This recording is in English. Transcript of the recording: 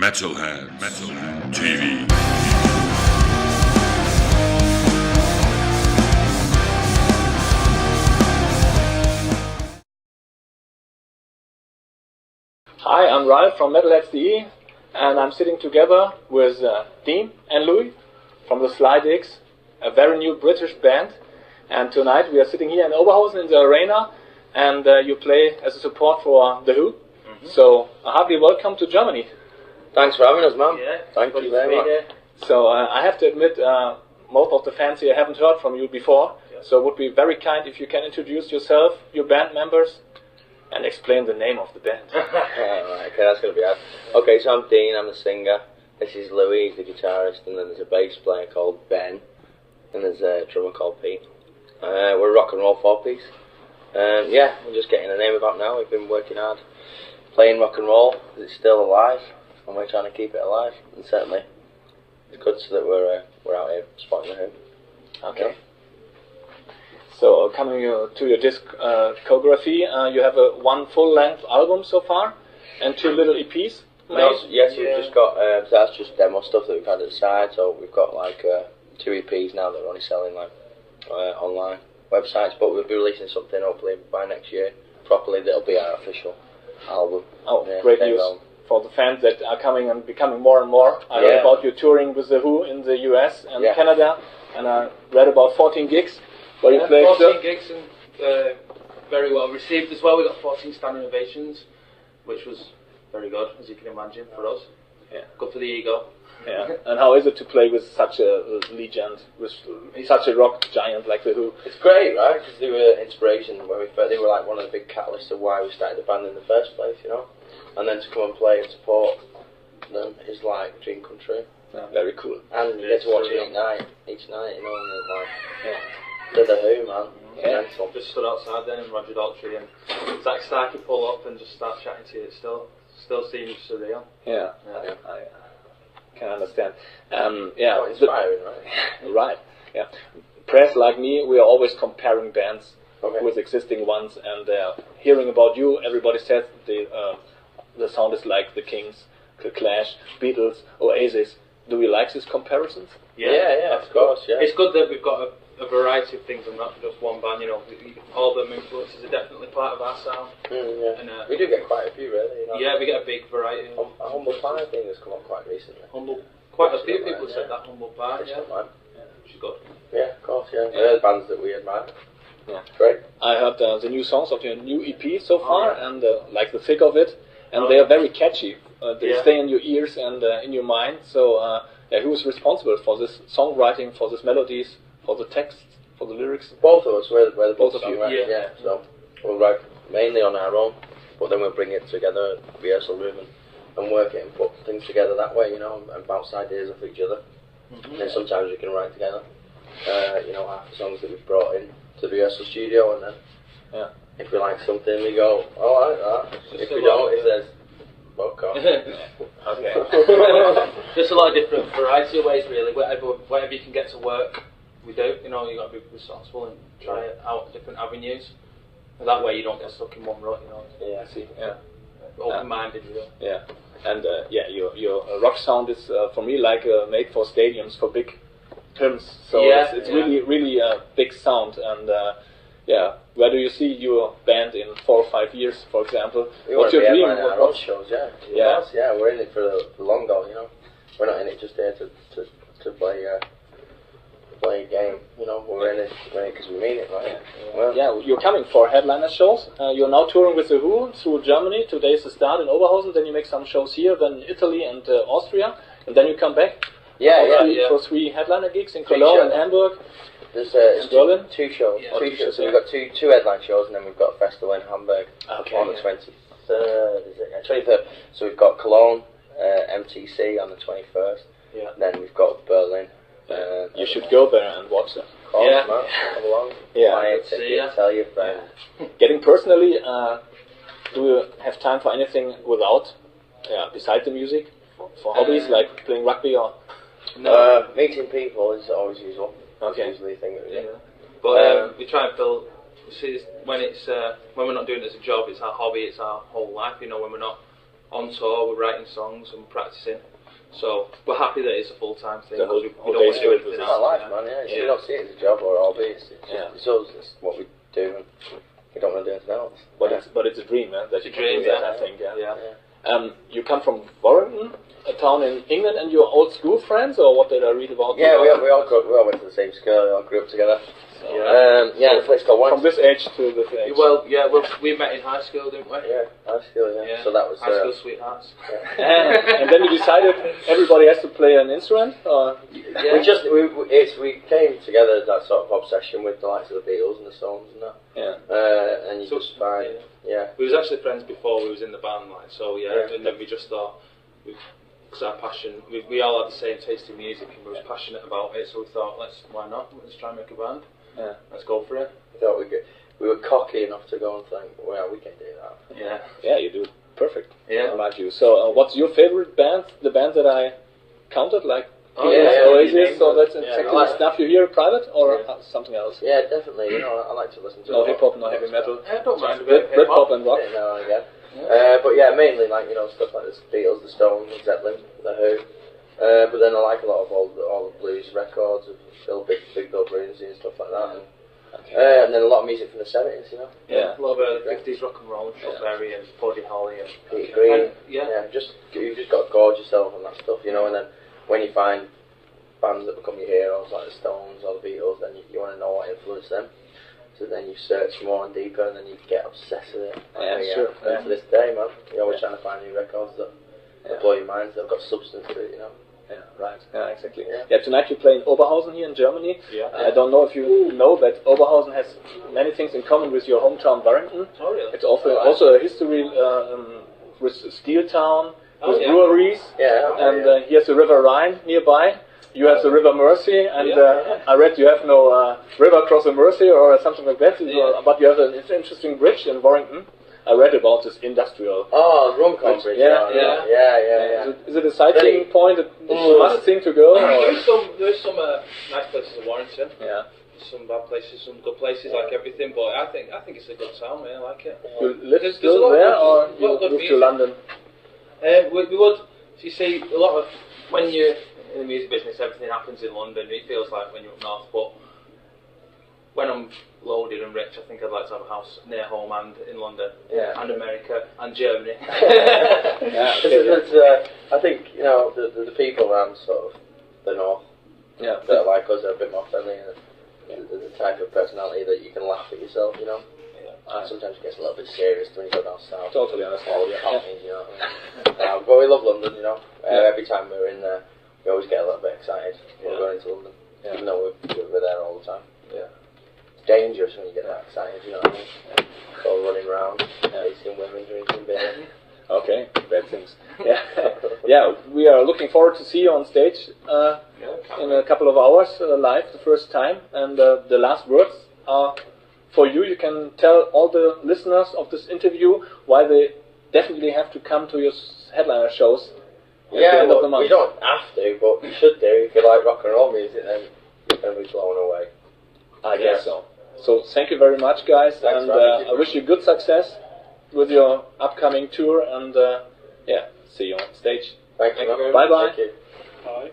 metal-heads.de. Hi, I'm Ralph from metal-heads.de, and I'm sitting together with Dean and Louis from the Slydigs, a very new British band. And tonight we are sitting here in Oberhausen in the arena, and you play as a support for The Who. Mm-hmm. So, a hearty welcome to Germany. Thanks for having us, man. Yeah, thank you very much. So, I have to admit, most of the fans here haven't heard from you before, so it would be very kind if you can introduce yourself, your band members, and explain the name of the band. Right, okay, that's going to be hard. Okay, so I'm Dean, I'm the singer. This is Louis, he's the guitarist, and then there's a bass player called Ben, and there's a drummer called Pete. We're a rock and roll four-piece. Yeah, we're just getting the name about now. We've been working hard, playing rock and roll, because it's still alive, and we're trying to keep it alive. And certainly, it's good so that we're out here spotting The Who. Okay. Yeah. So, coming to your discography, you have one full-length album so far, and two little EPs. Yes, we've just got, that's just demo stuff that we've had at the side, so we've got like 2 EPs now that we're only selling like online websites, but we'll be releasing something hopefully by next year, properly, that'll be our official album. Oh, yeah, great news for the fans that are coming and becoming more and more. I read about you touring with The Who in the US and Canada, and I read about 14 gigs. Where you played 14 gigs and very well received as well. We got 14 standing ovations, which was very good, as you can imagine, for us. Yeah. Good for the ego. Yeah. And how is it to play with such a legend, with such a rock giant like The Who? It's great, right? Because they were inspiration when we first. They were like one of the big catalysts of why we started the band in the first place, you know. And then to come and play and support them is like a dream come true. Yeah, very cool. And you get to watch it each night, you know, and it's like. Yeah. The Who, man. Yeah. Just stood outside then in Roger Daltrey and Zach Starkey pull up and just start chatting to you. It still seems surreal. Yeah. I can understand. Quite inspiring, right? Right. Yeah. Press like me, we are always comparing bands with existing ones, and hearing about you, everybody says the sound is like the Kings, the Clash, Beatles, Oasis. Do we like these comparisons? Yeah, of course. Yeah. It's good that we've got a variety of things and not just one band, you know. All the influences are definitely part of our sound. Yeah. And, we do get quite a few, really. You know? Yeah, we get a big variety. Humble Pie thing has come up quite recently. Quite a few people said that, Humble Pie, which is good. Yeah, of course, yeah. They're bands that we admire. Yeah. Great. I heard the new songs of your new EP so far, and like the thick of it, and they are very catchy. They stay in your ears and in your mind, so who's responsible for this songwriting, for these melodies, for the text, for the lyrics? Both of us, we're the both of you. Yeah. So we'll write mainly on our own, but then we'll bring it together, rehearsal room, and work it and put things together that way, you know, and bounce ideas off each other. And then sometimes we can write together, you know, half the songs that we've brought in to the rehearsal studio, and then if we like something, we go, oh, I like that. If we don't, it says, fuck off. Okay. Just a lot of different variety of ways, really. Whatever you can get to work, we do. You know, you got to be responsible and try it out different avenues. And that way, you don't get stuck in one rut. You know. Yeah, I see. Yeah. Open-minded, you know. Yeah, and your rock sound is for me like made for stadiums, for big hymns. So it's really a big sound. And where do you see your band in 4 or 5 years, for example? What's your dream? Our own shows, we're in it for the long goal, you know. We're not in it just there to play a game, you know. We're in it because we mean it, right? You're coming for headliner shows. You're now touring with The Who through Germany. Today is the start in Oberhausen. Then you make some shows here, then Italy and Austria, and then you come back. For 3 headliner gigs in Cologne and Hamburg. There's Berlin? 2 shows. So we've got two headline shows, and then we've got a festival in Hamburg on the 23rd. Is it? 23rd. So we've got Cologne, MTC on the 21st. Yeah. Then we've got Berlin. You should go there and watch them. Man. Come along. Buy a ticket, tell your friends. Getting personally, do you have time for anything without, besides the music? For hobbies like playing rugby or? No. Meeting people is always usual. Okay. That's usually the thing that we do. But we try and fill. When we're not doing it as a job, it's our hobby, it's our whole life. You know, when we're not on tour, we're writing songs and practicing. So we're happy that it's a full-time thing. The whole we whole don't day want to do spirit anything was It's else. our life, man. Yeah, you don't see it as a job or a hobby. It's us. It's what we do, and we don't want to do anything else. But it's a dream, man. That It's a you can dream, do that, yeah. I think. Yeah. Yeah. You come from Warrington, a town in England, and you're old school friends, or what did I read about? Yeah, you? we all went to the same school. We all grew up together. Yeah. The place called From Warrington. this age to this age. Well, we met in high school, didn't we? Yeah, high school. Yeah. So that was. high school sweethearts. And then you decided everybody has to play an instrument, or Yeah. We came together, that sort of obsession with the likes of the Beatles and the Stones and that. yeah. And you just find, We was actually friends before we was in the band, like, so Yeah. and then we just thought, because our passion, we all had the same taste in music and we was passionate about it, so we thought, why not? Let's try and make a band. Yeah. Let's go for it. we thought we were cocky enough to go and think, well, we can do that. Yeah. Yeah, you do it perfect. Yeah. Like you. So, what's your favorite band? The band that I counted, like Oh, Yes, yeah, Oasis. you So named that's it. exactly Yeah, I the like stuff you hear private, or Yeah. something else. Yeah, definitely. I like to listen to No a lot hip hop, of no heavy metal. I don't mind a bit of Brit hip-hop. pop and rock. every now and again. But yeah, mainly like stuff like the Beatles, the Stones, the Zeppelin, the Who. But then I like a lot of all the blues records of Big Bill Broonzy and stuff like that. And then a lot of music from the 70s, Yeah. A lot of early 50s rock and roll, Chuck Berry and Buddy Holly and Pete Green. And, yeah. You've just got to gorge yourself on that stuff, and then when you find bands that become your heroes, like the Stones or the Beatles, then you want to know what influenced them. So then you search more and deeper, and then you get obsessed with it. Sure. And to this day, man, you're always trying to find new records that blow your mind, that have got substance to it, Yeah, right. Yeah, exactly. Yeah. Yeah, tonight you play in Oberhausen here in Germany. Yeah. I don't know if you know that Oberhausen has many things in common with your hometown Warrington. Oh, really? It's also a history with steel town, with yeah. breweries, and here's the River Rhine nearby. You have the River Mersey, and I read you have no river across the Mersey or something like that, but you have an interesting bridge in Warrington. I read about this industrial. Oh, Rumcon Bridge. Yeah. Is it a sightseeing point that you must think to go? There's some nice places in Warrington. Yeah. Some bad places, some good places, like everything. But I think it's a good town. I like it. You live There's still a lot there, of or good- you lot of good moved to music. London? We would. So you see, a lot of when you're in the music business, everything happens in London. It feels like when you're up north, but when I'm loaded and rich, I think I'd like to have a house near home and in London, and America and Germany. I think the people around sort of the north that are like us are a bit more friendly, and the type of personality that you can laugh at yourself. Sometimes it gets a little bit serious when you go down south. Totally understand. All the coffees, but we love London, Every time we're in there, we always get a little bit excited when we're going into London, even though we're there all the time. Yeah. It's dangerous when you get that excited, you know what I mean? All running around, chasing women, drinking beer. Okay, bad things. Yeah, we are looking forward to see you on stage in a couple of hours live, the first time, and the last words are for you. You can tell all the listeners of this interview why they definitely have to come to your headliner shows at the end of the month. We don't have to, but you should do. If you like rock and roll music, then you're going to be blown away. I guess so. So thank you very much, guys, Thanks and for having me. I wish you good success with your upcoming tour, and see you on stage. Thank you. Bye-bye. Thank you. Bye.